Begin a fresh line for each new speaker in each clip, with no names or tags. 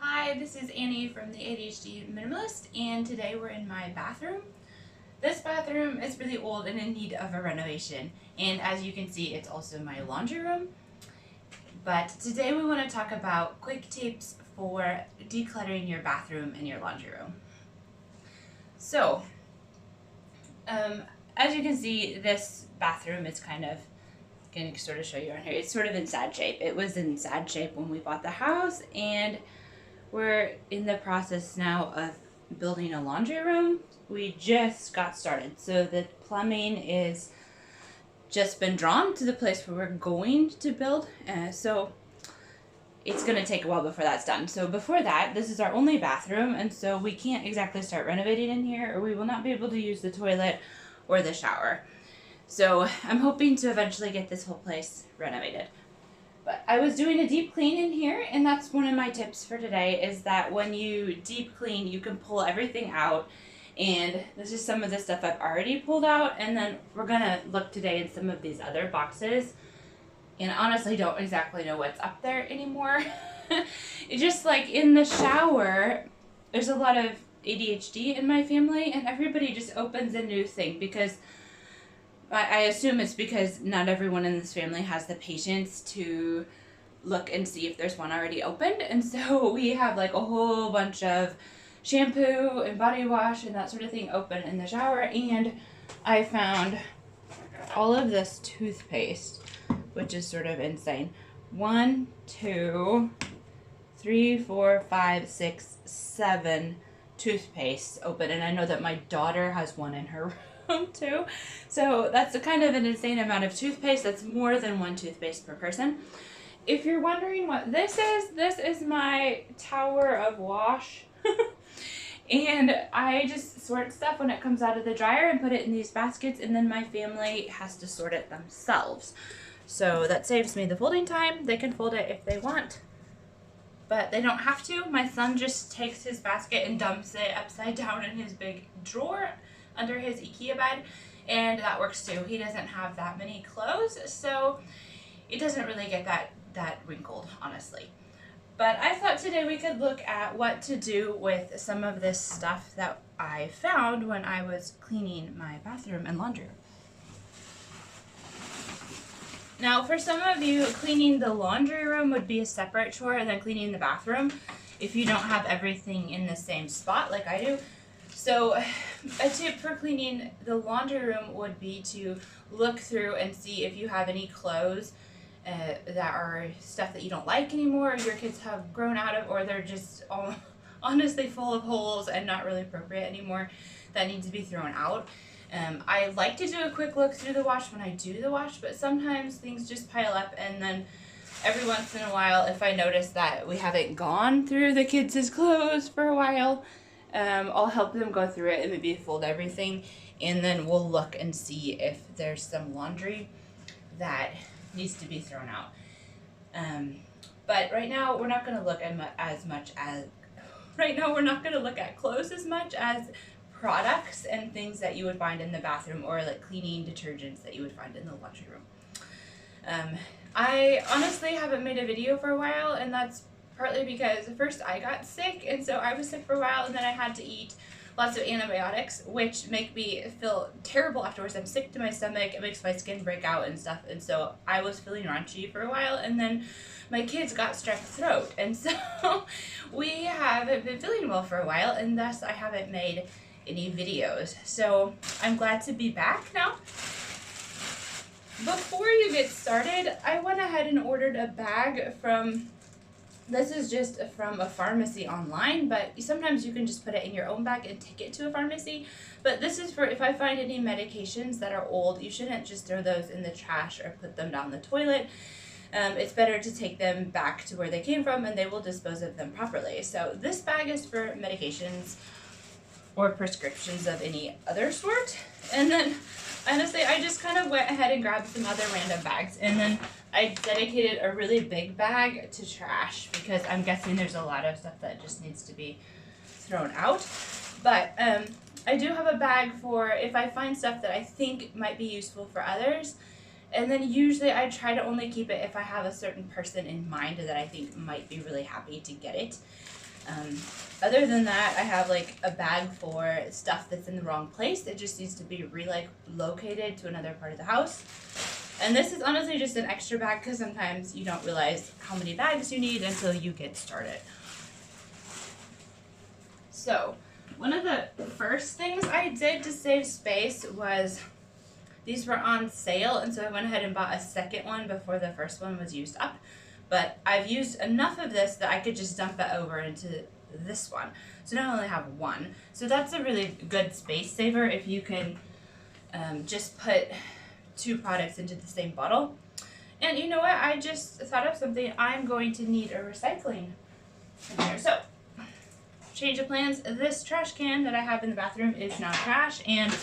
Hi, this is Annie from the ADHD Minimalist, and today we're in my bathroom. This bathroom is really old and in need of a renovation, and as you can see, it's also my laundry room. But today we want to talk about quick tips for decluttering your bathroom and your laundry room. So, as you can see, this bathroom is kind of, going to sort of show you on here, it's sort of in sad shape. It was in sad shape when we bought the house, and we're in the process now of building a laundry room. We just got started, so the plumbing is just been drawn to the place where we're going to build, so it's going to take a while before that's done. So before that, this is our only bathroom, and so we can't exactly start renovating in here, or we will not be able to use the toilet or the shower. So I'm hoping to eventually get this whole place renovated. But I was doing a deep clean in here, and that's one of my tips for today, is that when you deep clean, you can pull everything out. And this is some of the stuff I've already pulled out, and then we're gonna look today in some of these other boxes. And honestly, don't exactly know what's up there anymore. It's just like in the shower, there's a lot of ADHD in my family, and everybody just opens a new thing because I assume it's because not everyone in this family has the patience to look and see if there's one already opened. And so we have like a whole bunch of shampoo and body wash and that sort of thing open in the shower. And I found all of this toothpaste, which is sort of insane. 1, 2, 3, 4, 5, 6, 7 toothpaste open. And I know that my daughter has one in her room too. So that's a kind of an insane amount of toothpaste. That's more than one toothpaste per person. If you're wondering what this is my tower of wash. And I just sort stuff when it comes out of the dryer and put it in these baskets, and then my family has to sort it themselves. So that saves me the folding time. They can fold it if they want, but they don't have to. My son just takes his basket and dumps it upside down in his big drawer under his IKEA bed, and that works too. He doesn't have that many clothes, so it doesn't really get that wrinkled, honestly. But I thought today we could look at what to do with some of this stuff that I found when I was cleaning my bathroom and laundry room. Now, for some of you, cleaning the laundry room would be a separate chore than cleaning the bathroom if you don't have everything in the same spot like I do. So a tip for cleaning the laundry room would be to look through and see if you have any clothes that are stuff that you don't like anymore, or your kids have grown out of, or they're just honestly full of holes and not really appropriate anymore, that need to be thrown out. I like to do a quick look through the wash when I do the wash, but sometimes things just pile up, and then every once in a while, if I notice that we haven't gone through the kids' clothes for a while, I'll help them go through it and maybe fold everything, and then we'll look and see if there's some laundry that needs to be thrown out. But right now we're not going to look we're not going to look at clothes as much as products and things that you would find in the bathroom, or like cleaning detergents that you would find in the laundry room. I honestly haven't made a video for a while, and that's partly because first I got sick, and so I was sick for a while, and then I had to eat lots of antibiotics, which make me feel terrible afterwards. I'm sick to my stomach, it makes my skin break out and stuff, and so I was feeling raunchy for a while, and then my kids got strep throat, and so we haven't been feeling well for a while, and thus I haven't made any videos. So I'm glad to be back now. Before you get started, I went ahead and ordered a bag from, this is just from a pharmacy online, but sometimes you can just put it in your own bag and take it to a pharmacy. But this is for if I find any medications that are old, you shouldn't just throw those in the trash or put them down the toilet. It's better to take them back to where they came from, and they will dispose of them properly. So this bag is for medications or prescriptions of any other sort. And then honestly, I just kind of went ahead and grabbed some other random bags, and then I dedicated a really big bag to trash because I'm guessing there's a lot of stuff that just needs to be thrown out. But I do have a bag for if I find stuff that I think might be useful for others. And then usually I try to only keep it if I have a certain person in mind that I think might be really happy to get it. Other than that, I have like a bag for stuff that's in the wrong place. It just needs to be relocated to another part of the house. And this is honestly just an extra bag because sometimes you don't realize how many bags you need until you get started. So, one of the first things I did to save space was these were on sale, and so I went ahead and bought a second one before the first one was used up. But I've used enough of this that I could just dump it over into this one. So now I only have one. So that's a really good space saver if you can just put 2 products into the same bottle. And you know what? I just thought of something. I'm going to need a recycling in here. So, change of plans. This trash can that I have in the bathroom is now trash, and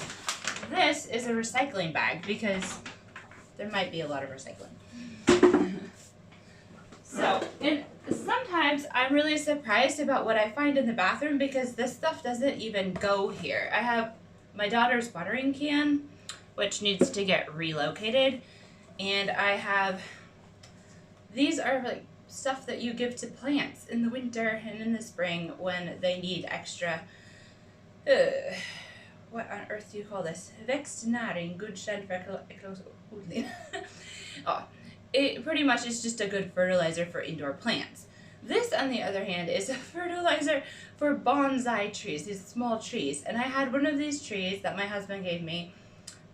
this is a recycling bag because there might be a lot of recycling. So, and sometimes I'm really surprised about what I find in the bathroom because this stuff doesn't even go here. I have my daughter's watering can, which needs to get relocated, and I have, these are like stuff that you give to plants in the winter and in the spring when they need extra, what on earth do you call this? Växtnäring, godkänd för odling. Oh, it pretty much is just a good fertilizer for indoor plants. This, on the other hand, is a fertilizer for bonsai trees, these small trees. And I had one of these trees that my husband gave me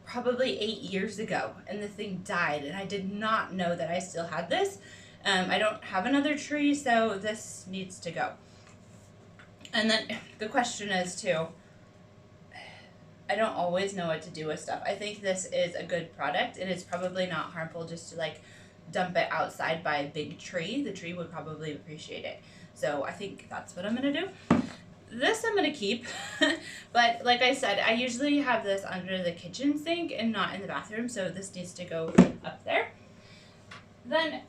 probably 8 years ago, and the thing died, and I did not know that I still had this. I don't have another tree, so this needs to go. And then the question is, too, I don't always know what to do with stuff. I think this is a good product, and it's probably not harmful just to like dump it outside by a big tree. The tree would probably appreciate it. So I think that's what I'm going to do. This I'm going to keep, but like I said, I usually have this under the kitchen sink and not in the bathroom, so this needs to go up there. Then,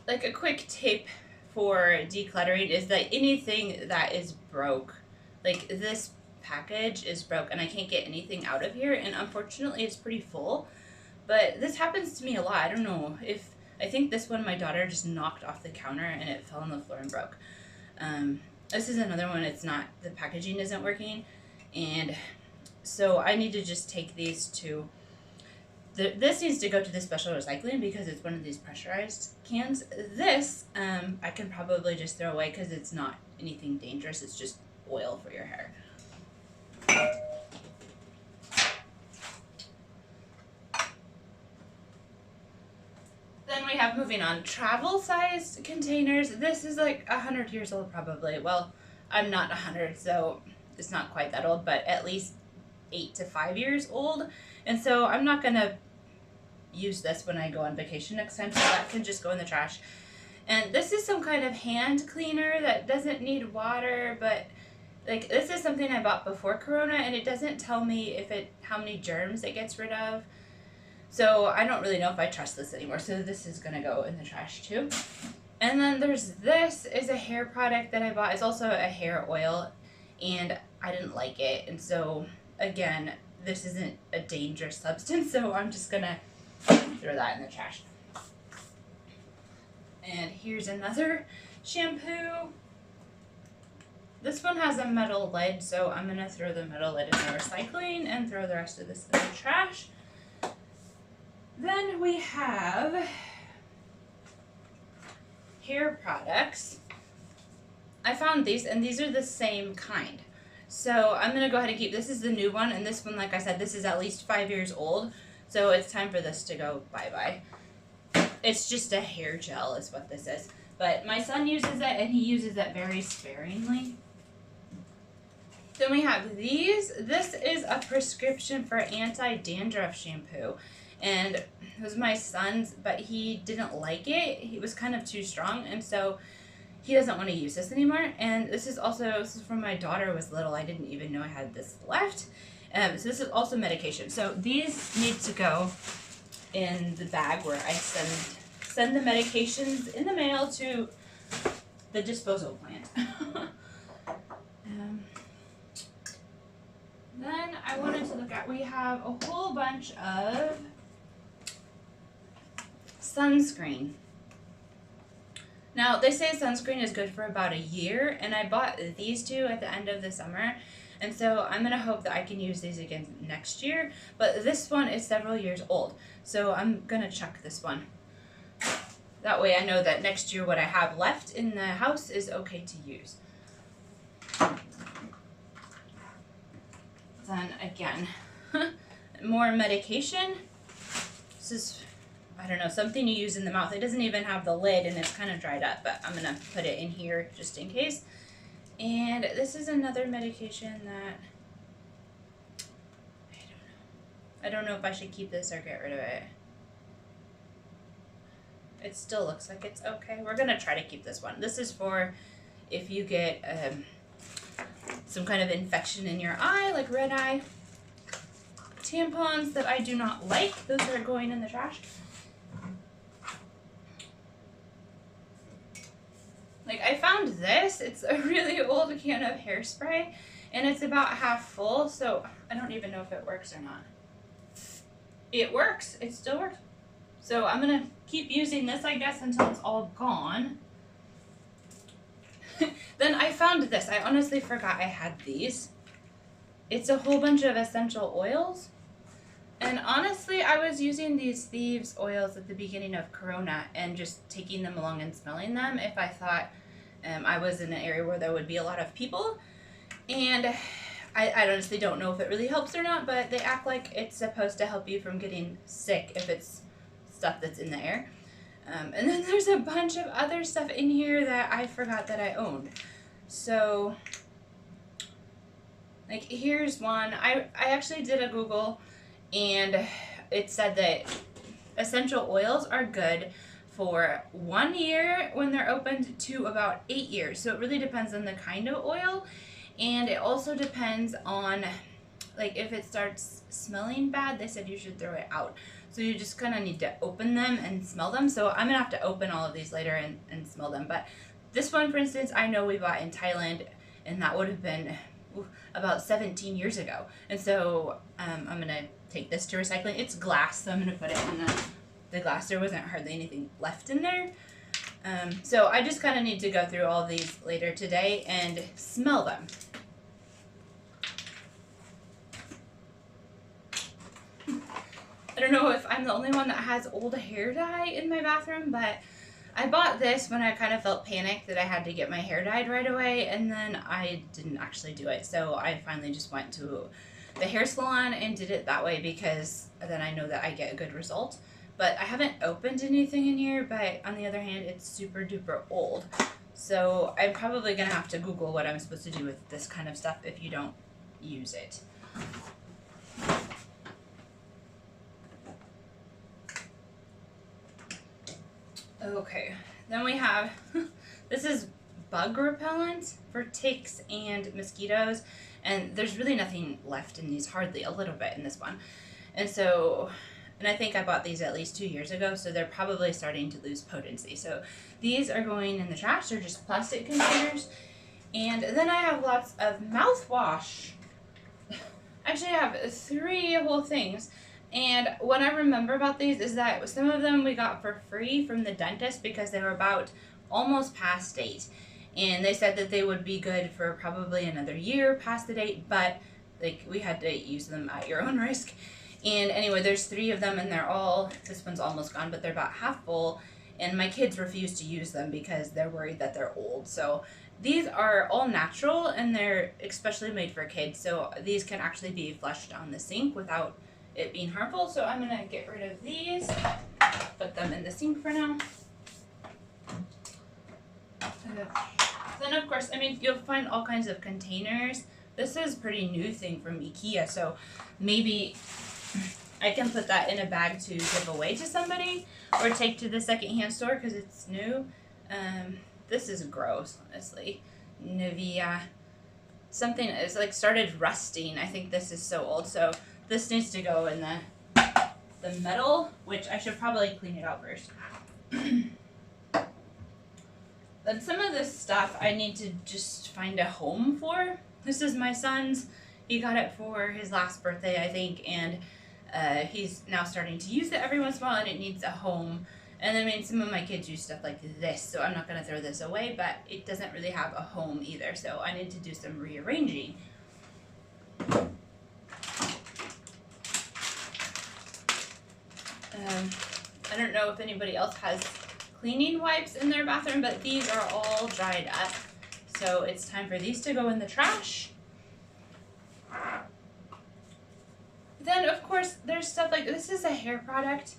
like a quick tip for decluttering is that anything that is broke, like this package is broke and I can't get anything out of here, and unfortunately it's pretty full, but this happens to me a lot. I don't know if, I think this one my daughter just knocked off the counter and it fell on the floor and broke. This is another one, it's not, the packaging isn't working, and so I need to just take these to, this needs to go to the special recycling because it's one of these pressurized cans. This, I can probably just throw away because it's not anything dangerous, it's just oil for your hair. Then we have, moving on, travel-sized containers. This is like 100 years old probably. Well, I'm not 100, so it's not quite that old, but at least 8 to 5 years old. And so I'm not going to use this when I go on vacation next time, so that can just go in the trash. And this is some kind of hand cleaner that doesn't need water, but like this is something I bought before Corona, and it doesn't tell me if it, how many germs it gets rid of. So I don't really know if I trust this anymore. So this is going to go in the trash too. And then there's this is a hair product that I bought. It's also a hair oil, and I didn't like it. And so again, this isn't a dangerous substance, so I'm just going to throw that in the trash. And here's another shampoo. This one has a metal lid, so I'm going to throw the metal lid in the recycling and throw the rest of this in the trash. Then we have hair products. I found these, and these are the same kind. So I'm going to go ahead and keep, this is the new one, and this one, like I said, this is at least 5 years old, so it's time for this to go bye-bye. It's just a hair gel is what this is. But my son uses it, and he uses it very sparingly. Then we have these. This is a prescription for anti-dandruff shampoo. And it was my son's, but he didn't like it. It was kind of too strong, and so he doesn't want to use this anymore. And this is also, this is from my daughter was little. I didn't even know I had this left. So this is also medication. So these need to go in the bag where I send the medications in the mail to the disposal plant. Then I wanted to look at, we have a whole bunch of sunscreen. Now, they say sunscreen is good for about a year, and I bought these two at the end of the summer, and so I'm going to hope that I can use these again next year, but this one is several years old, so I'm going to chuck this one. That way I know that next year what I have left in the house is okay to use. Then again, more medication. This is, I don't know, something you use in the mouth. It doesn't even have the lid and it's kind of dried up, but I'm going to put it in here just in case. And this is another medication that, I don't know if I should keep this or get rid of it. It still looks like it's okay. We're going to try to keep this one. This is for if you get some kind of infection in your eye, like red eye. Tampons that I do not like, those are going in the trash. Like, I found this, it's a really old can of hairspray, and it's about half full, so I don't even know if it works or not. It works, it still works. So I'm gonna keep using this, I guess, until it's all gone. Then I found this. I honestly forgot I had these. It's a whole bunch of essential oils. And honestly, I was using these thieves oils at the beginning of Corona and just taking them along and smelling them if I thought I was in an area where there would be a lot of people. And I honestly don't know if it really helps or not, but they act like it's supposed to help you from getting sick if it's stuff that's in the air. And then there's a bunch of other stuff in here that I forgot that I owned. So, like, here's one. I actually did a Google, and it said that essential oils are good for 1 year when they're opened to about 8 years. So it really depends on the kind of oil, and it also depends on, like, if it starts smelling bad, they said you should throw it out. So you just kind of need to open them and smell them. So I'm going to have to open all of these later and smell them. But this one, for instance, I know we bought in Thailand, and that would have been about 17 years ago. And so I'm going to take this to recycling. It's glass, so I'm going to put it in the glass. There wasn't hardly anything left in there. So I just kind of need to go through all these later today and smell them. I don't know if I'm the only one that has old hair dye in my bathroom, but I bought this when I kind of felt panicked that I had to get my hair dyed right away, and then I didn't actually do it. So I finally just went to the hair salon and did it that way because then I know that I get a good result. But I haven't opened anything in here, but on the other hand, it's super duper old. So I'm probably going to have to Google what I'm supposed to do with this kind of stuff if you don't use it. Okay, then we have, this is bug repellent for ticks and mosquitoes, and there's really nothing left in these, hardly a little bit in this one. And so, and I think I bought these at least 2 years ago, so they're probably starting to lose potency. So these are going in the trash. They're just plastic containers. And then I have lots of mouthwash. Actually, I have 3 whole things. And what I remember about these is that some of them we got for free from the dentist because they were about almost past date. And they said that they would be good for probably another year past the date, but like we had to use them at your own risk. And anyway, there's 3 of them, and they're all, this one's almost gone, but they're about half full. And my kids refuse to use them because they're worried that they're old. So these are all natural, and they're especially made for kids. So these can actually be flushed down the sink without it being harmful. So I'm gonna get rid of these, put them in the sink for now. Then of course, I mean, you'll find all kinds of containers. This is a pretty new thing from IKEA, so maybe I can put that in a bag to give away to somebody or take to the secondhand store because it's new. This is gross, honestly. Nivea. Something is like started rusting. I think this is so old, so this needs to go in the metal, which I should probably clean it out first. Then some of this stuff I need to just find a home for. This is my son's. He got it for his last birthday, I think, and he's now starting to use it every once in a while, and it needs a home. And I mean, some of my kids use stuff like this, so I'm not going to throw this away, but it doesn't really have a home either, so I need to do some rearranging. I don't know if anybody else has cleaning wipes in their bathroom, but these are all dried up, so it's time for these to go in the trash. Then, of course, there's stuff like, this is a hair product.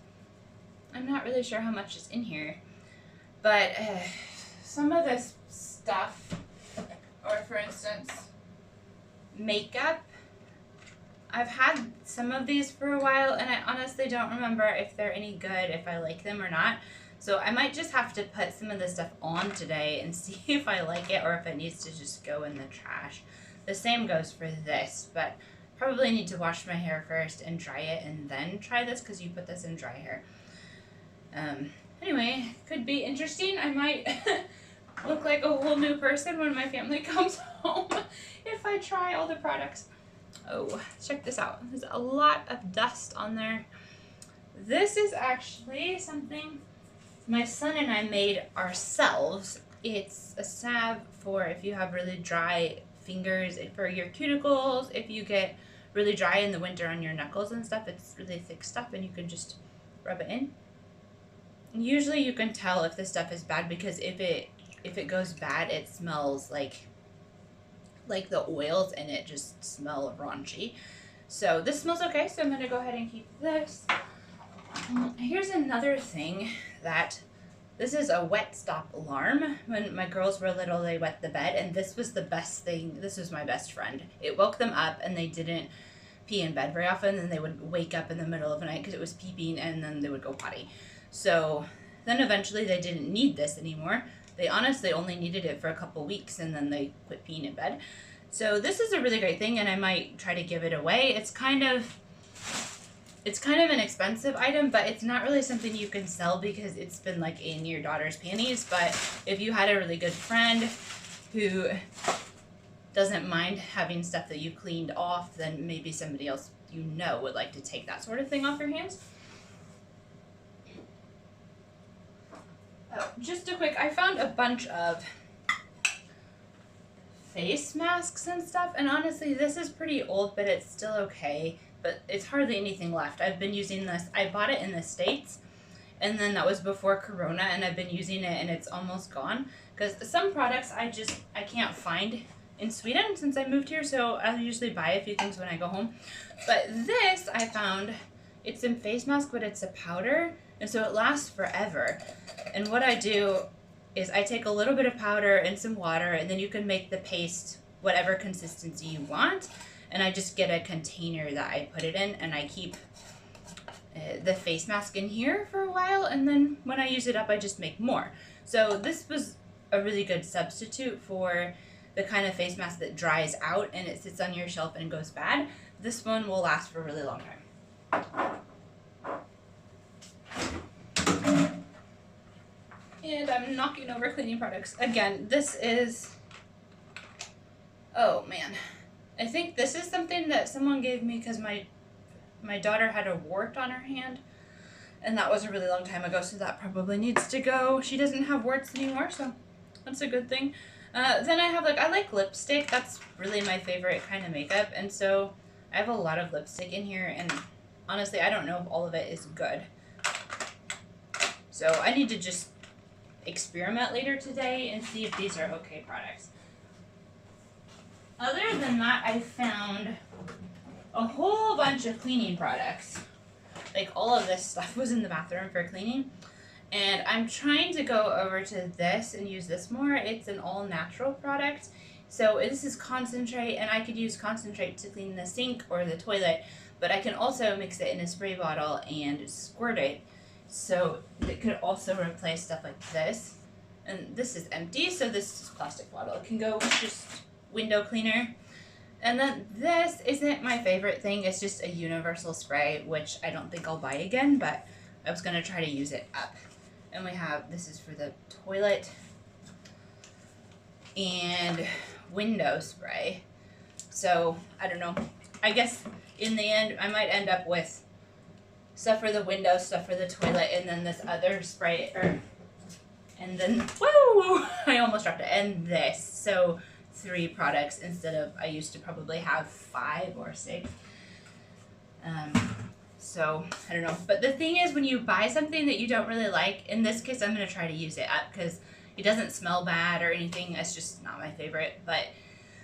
I'm not really sure how much is in here, but some of this stuff, or for instance, makeup, I've had some of these for a while, and I honestly don't remember if they're any good, if I like them or not. So I might just have to put some of this stuff on today and see if I like it or if it needs to just go in the trash. The same goes for this, but probably need to wash my hair first and dry it and then try this, because you put this in dry hair. Anyway, could be interesting. I might look like a whole new person when my family comes home if I try all the products. Oh, check this out. There's a lot of dust on there. This is actually something my son and I made ourselves. It's a salve for if you have really dry fingers, for your cuticles, if you get really dry in the winter on your knuckles and stuff. It's really thick stuff, and you can just rub it in. Usually you can tell if this stuff is bad, because if it goes bad, it smells like the oils in it just smell raunchy. So this smells okay, so I'm going to go ahead and keep this. Here's another thing that, this is a wet stop alarm. When my girls were little, they wet the bed, and this was the best thing. This was my best friend. It woke them up, and they didn't pee in bed very often, and they would wake up in the middle of the night because it was peeping, and then they would go potty. So then eventually they didn't need this anymore. They honestly only needed it for a couple weeks, and then they quit peeing in bed. So this is a really great thing, and I might try to give it away. It's kind of an expensive item, but it's not really something you can sell because it's been like in your daughter's panties. But if you had a really good friend who doesn't mind having stuff that you cleaned off, then maybe somebody else you know would like to take that sort of thing off your hands. Oh, just a quick, I found a bunch of face masks and stuff, and honestly, this is pretty old, but it's still okay, but it's hardly anything left. I've been using this, I bought it in the States, and then that was before Corona, and I've been using it, and it's almost gone, because some products I can't find in Sweden since I moved here, so I'll usually buy a few things when I go home. But this, I found, it's in face mask, but it's a powder, and so it lasts forever. And what I do is I take a little bit of powder and some water, and then you can make the paste whatever consistency you want. And I just get a container that I put it in, and I keep the face mask in here for a while, and then when I use it up, I just make more. So this was a really good substitute for the kind of face mask that dries out and it sits on your shelf and goes bad. This one will last for a really long time. And I'm knocking over cleaning products. Again, this is, oh man. I think this is something that someone gave me because my daughter had a wart on her hand. And that was a really long time ago, so that probably needs to go. She doesn't have warts anymore, so that's a good thing. Then I like lipstick. That's really my favorite kind of makeup. And so I have a lot of lipstick in here, and honestly, I don't know if all of it is good. So I need to just experiment later today and see if these are okay products. Other than that, I found a whole bunch of cleaning products. Like all of this stuff was in the bathroom for cleaning. And I'm trying to go over to this and use this more. It's an all-natural product. So this is concentrate, and I could use concentrate to clean the sink or the toilet, but I can also mix it in a spray bottle and squirt it. So it could also replace stuff like this. And this is empty, so this is a plastic bottle. It can go with just window cleaner. And then this isn't my favorite thing. It's just a universal spray, which I don't think I'll buy again, but I was going to try to use it up. And we have, this is for the toilet and window spray. So, I don't know. I guess in the end, I might end up with stuff for the window, stuff for the toilet, and then this other spray, and then, whoa, I almost dropped it, and this. So 3 products instead of, I used to probably have 5 or 6. So I don't know. But the thing is, when you buy something that you don't really like, in this case, I'm going to try to use it up because it doesn't smell bad or anything. It's just not my favorite. But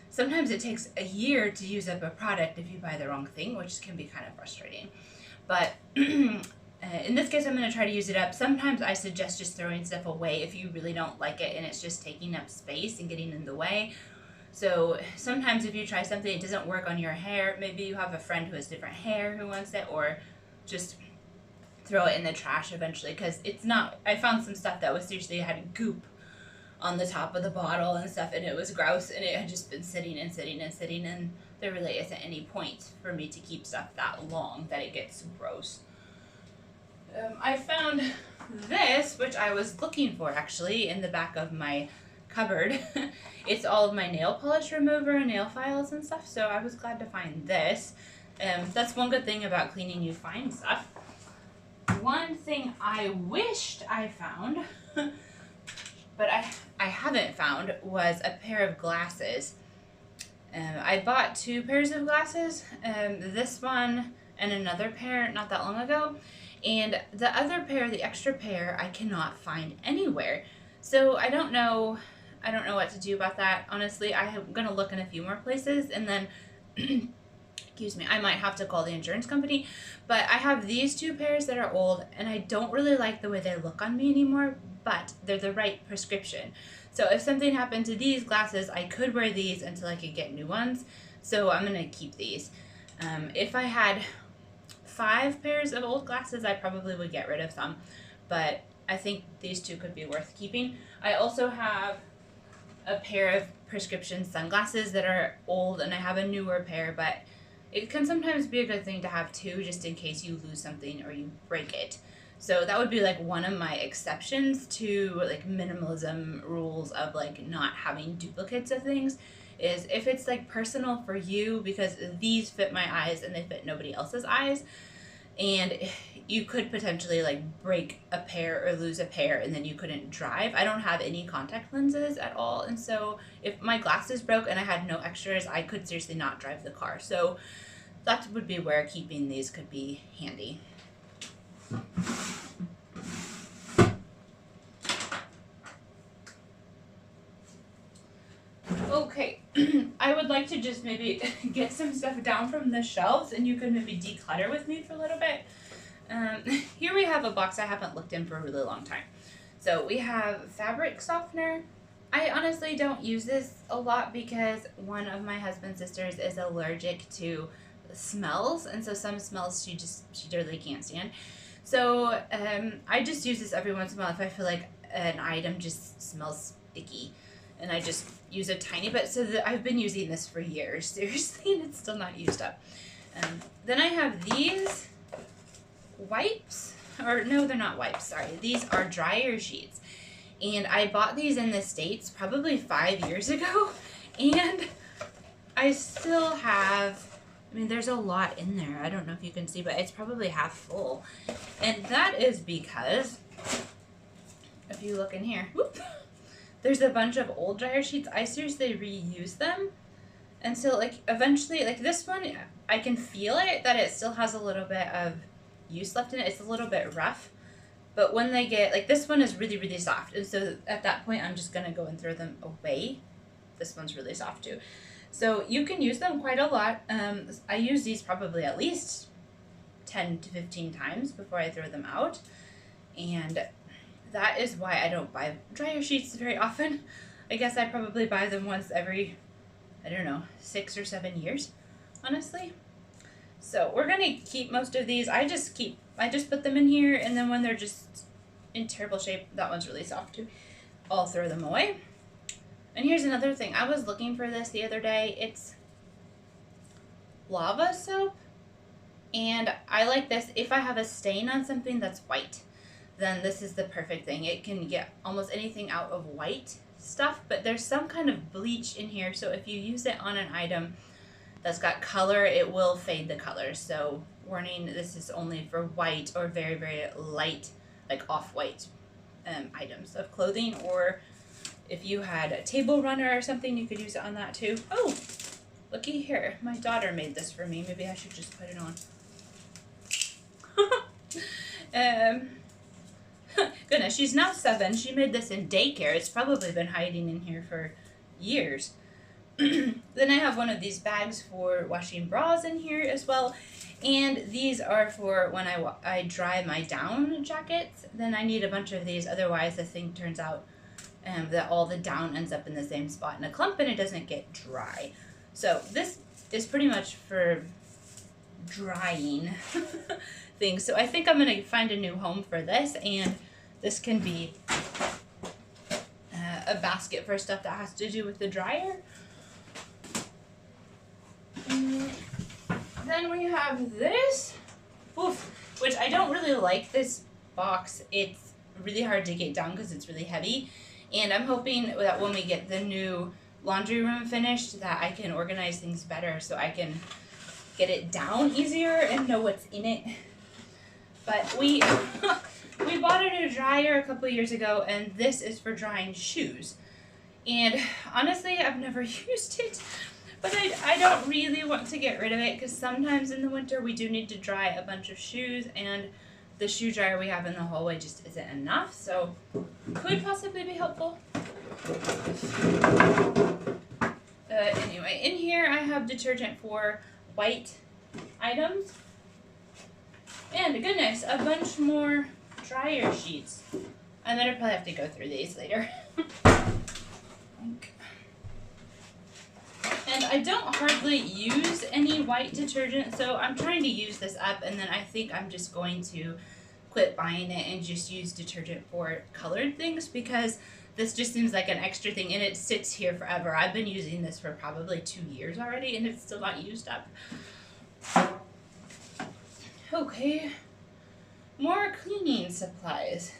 sometimes it takes a year to use up a product if you buy the wrong thing, which can be kind of frustrating. But in this case, I'm going to try to use it up. Sometimes I suggest just throwing stuff away if you really don't like it and it's just taking up space and getting in the way. So sometimes if you try something, it doesn't work on your hair. Maybe you have a friend who has different hair who wants it, or just throw it in the trash eventually, because it's not, I found some stuff that was seriously had goop on the top of the bottle and stuff, and it was gross, and it had just been sitting and sitting and sitting, and there really isn't any point for me to keep stuff that long that it gets gross. I found this, which I was looking for actually in the back of my cupboard. It's all of my nail polish remover and nail files and stuff, so I was glad to find this. That's one good thing about cleaning, you find stuff. One thing I wished I found, but I haven't found, was a pair of glasses. I bought 2 pairs of glasses, this one and another pair not that long ago, and the other pair, the extra pair, I cannot find anywhere. So I don't know what to do about that. Honestly, I'm gonna look in a few more places, and then excuse me, I might have to call the insurance company. But I have these 2 pairs that are old, and I don't really like the way they look on me anymore, but they're the right prescription. So if something happened to these glasses, I could wear these until I could get new ones. So I'm gonna keep these. If I had 5 pairs of old glasses, I probably would get rid of some, but I think these 2 could be worth keeping. I also have a pair of prescription sunglasses that are old, and I have a newer pair, but it can sometimes be a good thing to have 2 just in case you lose something or you break it. So that would be like one of my exceptions to like minimalism rules of like not having duplicates of things, is if it's like personal for you, because these fit my eyes and they fit nobody else's eyes, and you could potentially like break a pair or lose a pair and then you couldn't drive. I don't have any contact lenses at all, and so if my glasses broke and I had no extras, I could seriously not drive the car. So that would be where keeping these could be handy. Okay, I would like to just maybe get some stuff down from the shelves, and you could maybe declutter with me for a little bit. Here we have a box I haven't looked in for a really long time. So we have fabric softener. I honestly don't use this a lot because one of my husband's sisters is allergic to smells, and so some smells she really can't stand. So I just use this every once in a while if I feel like an item just smells icky, and I just use a tiny bit. So I've been using this for years, seriously, and it's still not used up. Then I have these wipes, or no, they're not wipes, sorry. These are dryer sheets, and I bought these in the States probably 5 years ago, and I still have, I mean, there's a lot in there. I don't know if you can see, but it's probably half full, and that is because if you look in here, whoop, there's a bunch of old dryer sheets. I seriously reuse them. And so like eventually, like this one, I can feel it, that it still has a little bit of use left in it. It's a little bit rough. But when they get, like this one is really, really soft. And so at that point, I'm just going to go and throw them away. This one's really soft too. So you can use them quite a lot. I use these probably at least 10 to 15 times before I throw them out. And that is why I don't buy dryer sheets very often. I guess I probably buy them once every, I don't know, 6 or 7 years, honestly. So we're gonna keep most of these. I just put them in here, and then when they're just in terrible shape, that one's really soft too, I'll throw them away. And here's another thing. I was looking for this the other day. It's lava soap, and I like this if I have a stain on something that's white. Then this is the perfect thing. It can get almost anything out of white stuff, but there's some kind of bleach in here, so if you use it on an item that's got color, it will fade the color. So warning, this is only for white or very, very light, like off-white items of clothing. Or if you had a table runner or something, you could use it on that too. Oh, looky here. My daughter made this for me. Maybe I should just put it on. Goodness, she's now 7. She made this in daycare. It's probably been hiding in here for years. Then I have one of these bags for washing bras in here as well. And these are for when I dry my down jackets. Then I need a bunch of these. Otherwise, the thing turns out that all the down ends up in the same spot in a clump and it doesn't get dry. So this is pretty much for drying things. So I think I'm going to find a new home for this, and this can be a basket for stuff that has to do with the dryer. Then we have this, which I don't really like this box. It's really hard to get down because it's really heavy, and I'm hoping that when we get the new laundry room finished that I can organize things better so I can get it down easier and know what's in it. But we bought a new dryer a couple years ago, and this is for drying shoes. And honestly, I've never used it, but I don't really want to get rid of it because sometimes in the winter we do need to dry a bunch of shoes, and the shoe dryer we have in the hallway just isn't enough, so could possibly be helpful. Anyway, in here I have detergent for white items. And goodness, a bunch more dryer sheets. I'm gonna probably have to go through these later. And I don't hardly use any white detergent, so I'm trying to use this up, and then I think I'm just going to quit buying it and just use detergent for colored things, because this just seems like an extra thing, and it sits here forever. I've been using this for probably 2 years already, and it's still not used up. Okay, more cleaning supplies.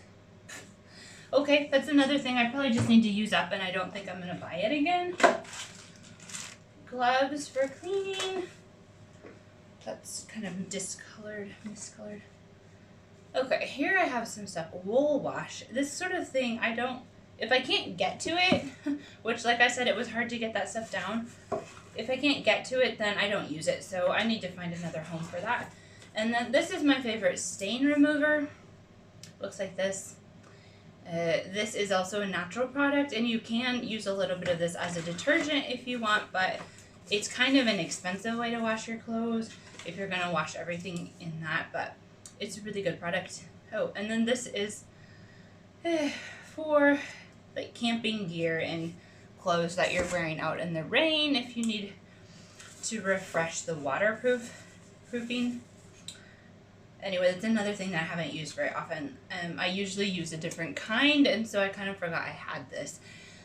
Okay, that's another thing I probably just need to use up, and I don't think I'm going to buy it again. Gloves for cleaning. That's kind of miscolored. Okay, here I have some stuff. Wool wash. This sort of thing, if I can't get to it, which like I said, it was hard to get that stuff down. If I can't get to it, then I don't use it. So I need to find another home for that. And then this is my favorite stain remover. Looks like this. This is also a natural product, and you can use a little bit of this as a detergent if you want, but it's kind of an expensive way to wash your clothes if you're going to wash everything in that, but it's a really good product. Oh, and then this is for like camping gear and clothes that you're wearing out in the rain if you need to refresh the waterproofing. Anyway, that's another thing that I haven't used very often. I usually use a different kind, and so I kind of forgot I had this.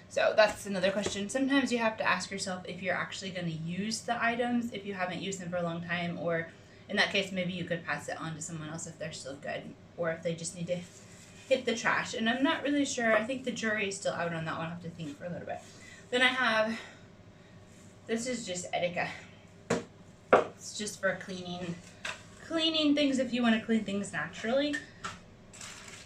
So that's another question. Sometimes you have to ask yourself if you're actually going to use the items if you haven't used them for a long time, or in that case, maybe you could pass it on to someone else if they're still good, or if they just need to hit the trash. And I'm not really sure. I think the jury is still out on that one. I'll have to think for a little bit. Then I have, this is just Etika. It's just for cleaning things if you want to clean things naturally.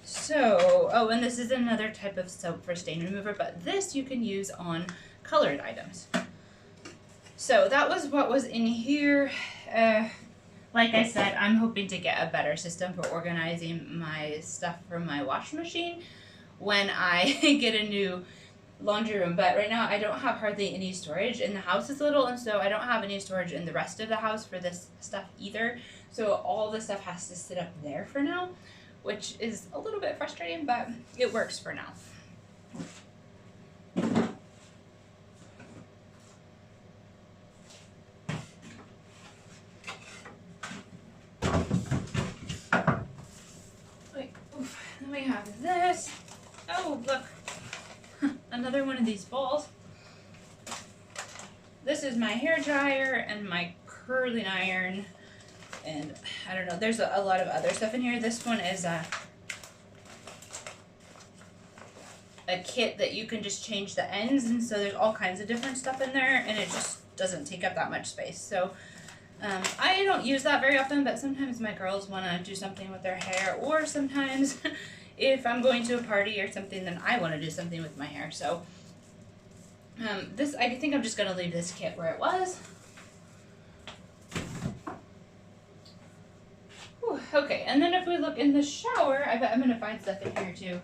So, oh, and this is another type of soap for stain remover, but this you can use on colored items. So that was what was in here. Like I said, I'm hoping to get a better system for organizing my stuff from my washing machine when I get a new laundry room. But right now I don't have hardly any storage, and the house is little, and so I don't have any storage in the rest of the house for this stuff either. So all the stuff has to sit up there for now, which is a little bit frustrating, but it works for now. Then we have this. Oh, look. Another one of these balls. This is my hair dryer and my curling iron. And I don't know, there's a lot of other stuff in here. This one is a kit that you can just change the ends, and so there's all kinds of different stuff in there, and it just doesn't take up that much space. So I don't use that very often, but sometimes my girls want to do something with their hair, or sometimes if I'm going to a party or something, then I want to do something with my hair. So this, I think I'm just going to leave this kit where it was. Whew, okay, and then if we look in the shower, I bet I'm going to find stuff in here too.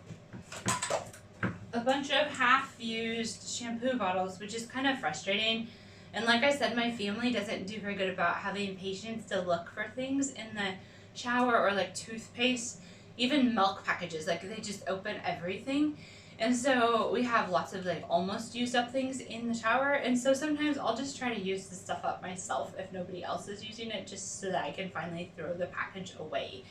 A bunch of half-used shampoo bottles, which is kind of frustrating. And like I said, my family doesn't do very good about having patience to look for things in the shower, or like toothpaste, even milk packages. Like, they just open everything. And so we have lots of like almost used up things in the shower. And so sometimes I'll just try to use the stuff up myself if nobody else is using it, just so that I can finally throw the package away.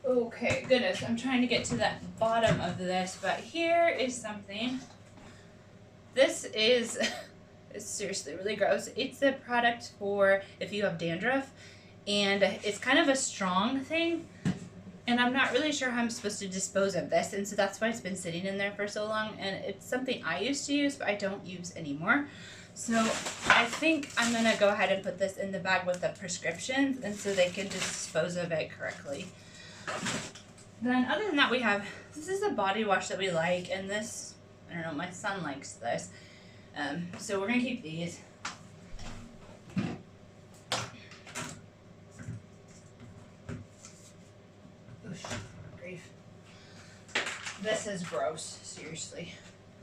Okay, goodness, I'm trying to get to the bottom of this, but here is something. This is it's seriously really gross. It's a product for if you have dandruff, and it's kind of a strong thing, and I'm not really sure how I'm supposed to dispose of this, and so that's why it's been sitting in there for so long. And it's something I used to use, but I don't use anymore. So I think I'm going to go ahead and put this in the bag with the prescriptions, and so they can dispose of it correctly. Then other than that, we have, this is a body wash that we like, and this, I don't know, my son likes this. So we're going to keep these. Oosh, grief. This is gross, seriously.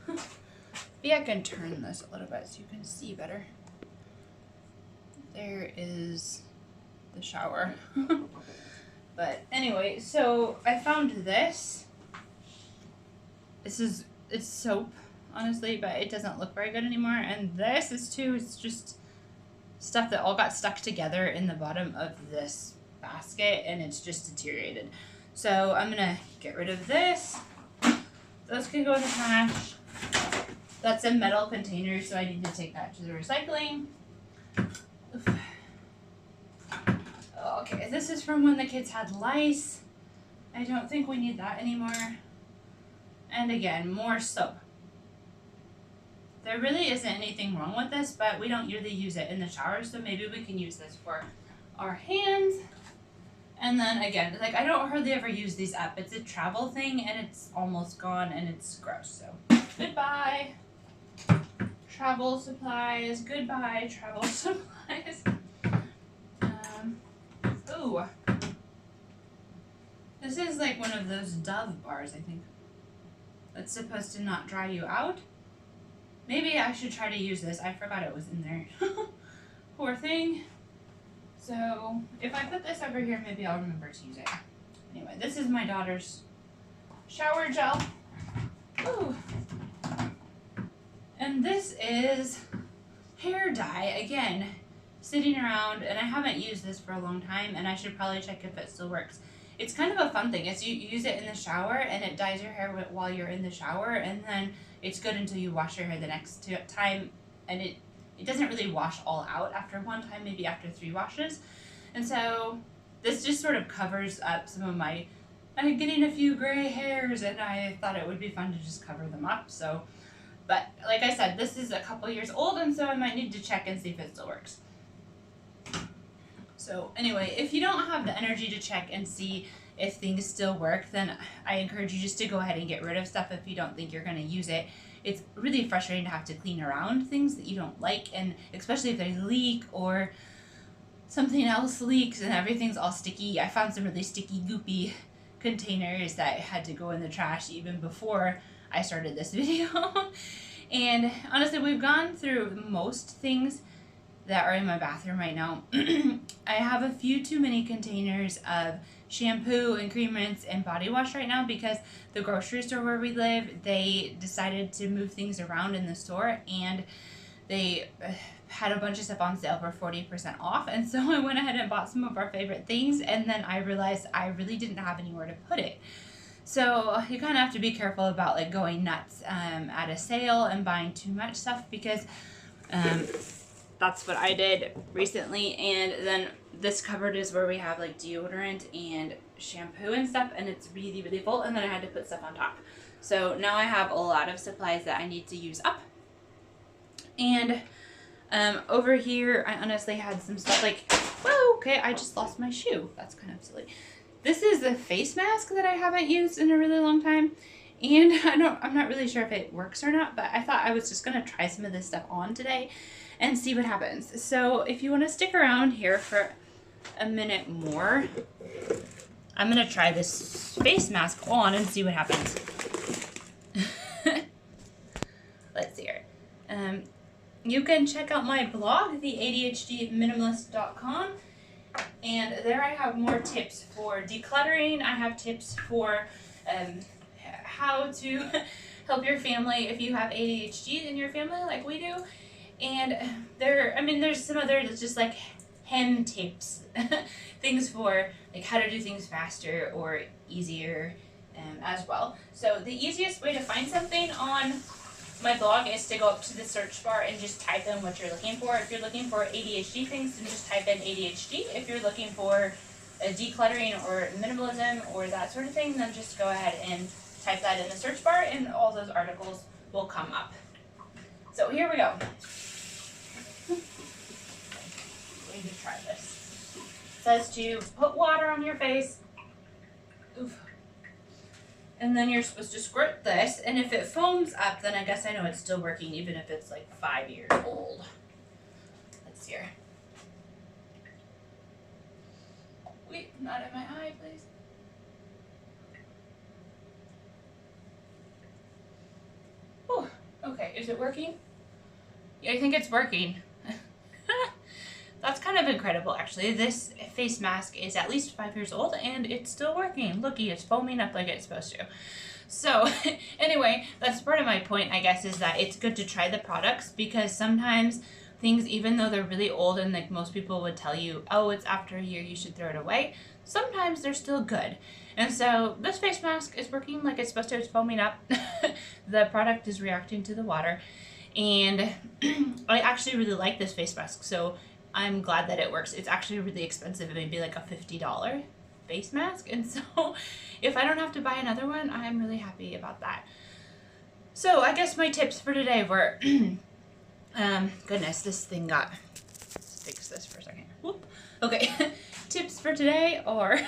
Maybe I can turn this a little bit so you can see better. There is the shower. But anyway, so I found this. It's soap, honestly, but it doesn't look very good anymore. And this is too, it's just stuff that all got stuck together in the bottom of this basket, and it's just deteriorated. So I'm gonna get rid of this. Those can go in the trash. That's a metal container, so I need to take that to the recycling. Oof. Okay, this is from when the kids had lice. I don't think we need that anymore. And again, more soap. There really isn't anything wrong with this, but we don't usually use it in the shower, so maybe we can use this for our hands. And then again, like, I don't hardly ever use these up. It's a travel thing, and it's almost gone, and it's gross. So goodbye, travel supplies. Goodbye, travel supplies. Ooh. This is like one of those Dove bars, I think. That's supposed to not dry you out. Maybe I should try to use this. I forgot it was in there. Poor thing. So if I put this over here, maybe I'll remember to use it. Anyway, this is my daughter's shower gel. Ooh. And this is hair dye. Again, sitting around, and I haven't used this for a long time, and I should probably check if it still works. It's kind of a fun thing. It's you use it in the shower, and it dyes your hair while you're in the shower, and then it's good until you wash your hair the next time, and it doesn't really wash all out after one time, maybe after 3 washes. And so this just sort of covers up some of my, I'm getting a few gray hairs, and I thought it would be fun to just cover them up. So, but like I said, this is a couple years old, and so I might need to check and see if it still works. So anyway, if you don't have the energy to check and see if things still work, then I encourage you just to go ahead and get rid of stuff if you don't think you're going to use it. It's really frustrating to have to clean around things that you don't like, and especially if they leak or something else leaks and everything's all sticky. I found some really sticky, goopy containers that had to go in the trash even before I started this video. And honestly, we've gone through most things that are in my bathroom right now. I have a few too many containers of shampoo and cream rinse and body wash right now because the grocery store where we live, they decided to move things around in the store, and they had a bunch of stuff on sale for 40% off. And so I went ahead and bought some of our favorite things, and then I realized I really didn't have anywhere to put it. So you kind of have to be careful about like going nuts at a sale and buying too much stuff, because that's what I did recently. And then this cupboard is where we have like deodorant and shampoo and stuff, and it's really, really full, and then I had to put stuff on top. So now I have a lot of supplies that I need to use up. And over here, I honestly had some stuff like, whoa, okay, I just lost my shoe. That's kind of silly. This is the face mask that I haven't used in a really long time. And I'm not really sure if it works or not, but I thought I was just gonna try some of this stuff on today and see what happens. So if you wanna stick around here for a minute more, I'm gonna try this face mask on and see what happens. Let's see here. You can check out my blog, theadhdminimalist.com, and there I have more tips for decluttering. I have tips for how to help your family if you have ADHD in your family like we do. And there's some other just like hem tips, things for like how to do things faster or easier as well. So the easiest way to find something on my blog is to go up to the search bar and just type in what you're looking for. If you're looking for ADHD things, then just type in ADHD. If you're looking for decluttering or minimalism or that sort of thing, then just go ahead and type that in the search bar and all those articles will come up. So here we go. Going to try this. It says to put water on your face. Oof. And then you're supposed to squirt this, and if it foams up, then I guess I know it's still working, even if it's like 5 years old. Let's see here. Wait, not in my eye, please. Oh, okay, is it working? Yeah, I think it's working. That's kind of incredible, actually. This face mask is at least 5 years old, and it's still working. Looky, it's foaming up like it's supposed to. So, anyway, that's part of my point, I guess, is that it's good to try the products, because sometimes things, even though they're really old and like most people would tell you, oh, it's after a year, you should throw it away, sometimes they're still good. And so this face mask is working like it's supposed to. It's foaming up. The product is reacting to the water. And I actually really like this face mask, so I'm glad that it works. It's actually really expensive. It may be like a $50 face mask. And so if I don't have to buy another one, I'm really happy about that. So I guess my tips for today were, goodness, this thing got, let's fix this for a second. Whoop. Okay. Tips for today are,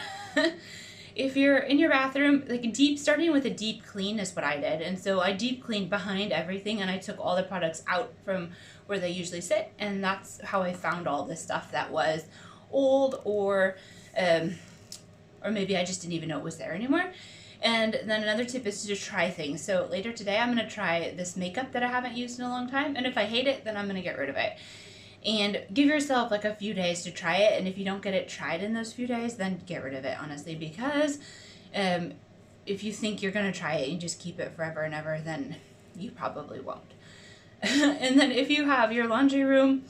if you're in your bathroom, like starting with a deep clean is what I did. And so I deep cleaned behind everything, and I took all the products out from where they usually sit, and that's how I found all this stuff that was old, or maybe I just didn't even know it was there anymore. And then another tip is to just try things. So later today I'm going to try this makeup that I haven't used in a long time, and if I hate it, then I'm going to get rid of it. And give yourself like a few days to try it, and if you don't get it tried in those few days, then get rid of it, honestly, because if you think you're going to try it and just keep it forever and ever, then you probably won't. And then if you have your laundry room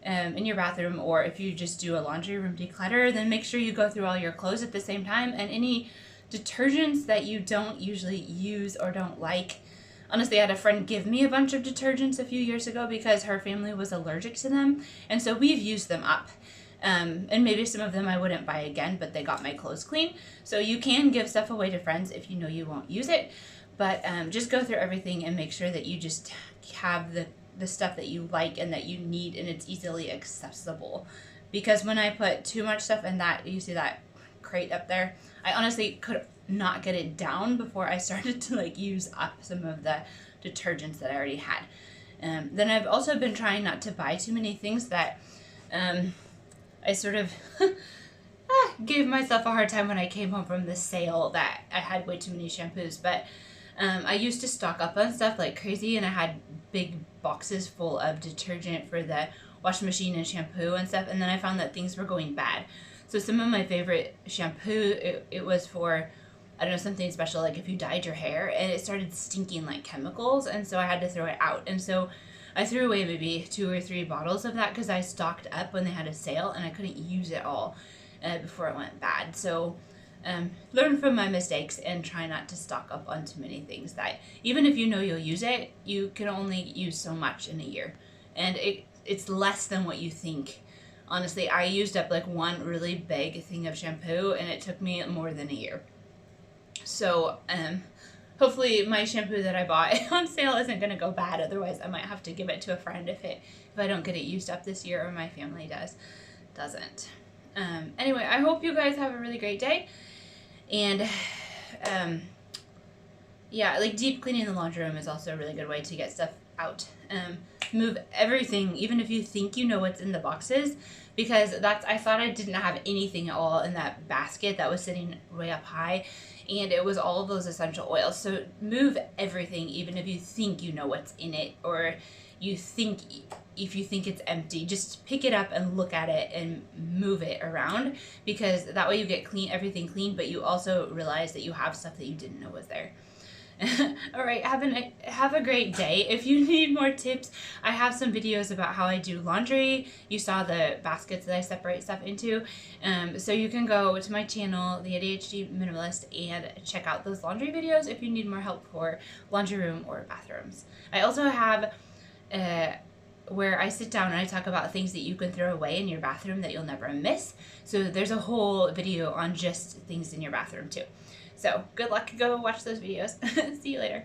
in your bathroom, or if you just do a laundry room declutter, then make sure you go through all your clothes at the same time, and any detergents that you don't usually use or don't like. Honestly, I had a friend give me a bunch of detergents a few years ago because her family was allergic to them, and so we've used them up. And maybe some of them I wouldn't buy again, but they got my clothes clean. So you can give stuff away to friends if you know you won't use it, but just go through everything and make sure that you just have the stuff that you like and that you need, and it's easily accessible. Because when I put too much stuff in that, you see that crate up there, I honestly could not get it down before I started to like use up some of the detergents that I already had. Then I've also been trying not to buy too many things that I sort of gave myself a hard time when I came home from the sale that I had way too many shampoos. But I used to stock up on stuff like crazy, and I had big boxes full of detergent for the washing machine and shampoo and stuff, and then I found that things were going bad. So some of my favorite shampoo, it was for, I don't know, something special, like if you dyed your hair, and it started stinking like chemicals, and so I had to throw it out. And so I threw away maybe 2 or 3 bottles of that because I stocked up when they had a sale, and I couldn't use it all before it went bad. So learn from my mistakes and try not to stock up on too many things that, even if you know you'll use it, you can only use so much in a year. And it's less than what you think honestly, I used up like one really big thing of shampoo, and it took me more than a year. So, hopefully my shampoo that I bought on sale isn't going to go bad. Otherwise, I might have to give it to a friend if I don't get it used up this year, or my family doesn't. Anyway, I hope you guys have a really great day. And yeah, like deep cleaning the laundry room is also a really good way to get stuff out. Move everything, even if you think you know what's in the boxes, because I thought I didn't have anything at all in that basket that was sitting way up high, and it was all of those essential oils. So move everything, even if you think you know what's in it, or if you think it's empty, just pick it up and look at it and move it around, because that way you get everything clean, but you also realize that you have stuff that you didn't know was there. All right, have a great day. If you need more tips, I have some videos about how I do laundry. You saw the baskets that I separate stuff into. So you can go to my channel, The ADHD Minimalist, and check out those laundry videos if you need more help for laundry room or bathrooms. I also have where I sit down and I talk about things that you can throw away in your bathroom that you'll never miss. So there's a whole video on just things in your bathroom too. So good luck, go watch those videos. See you later.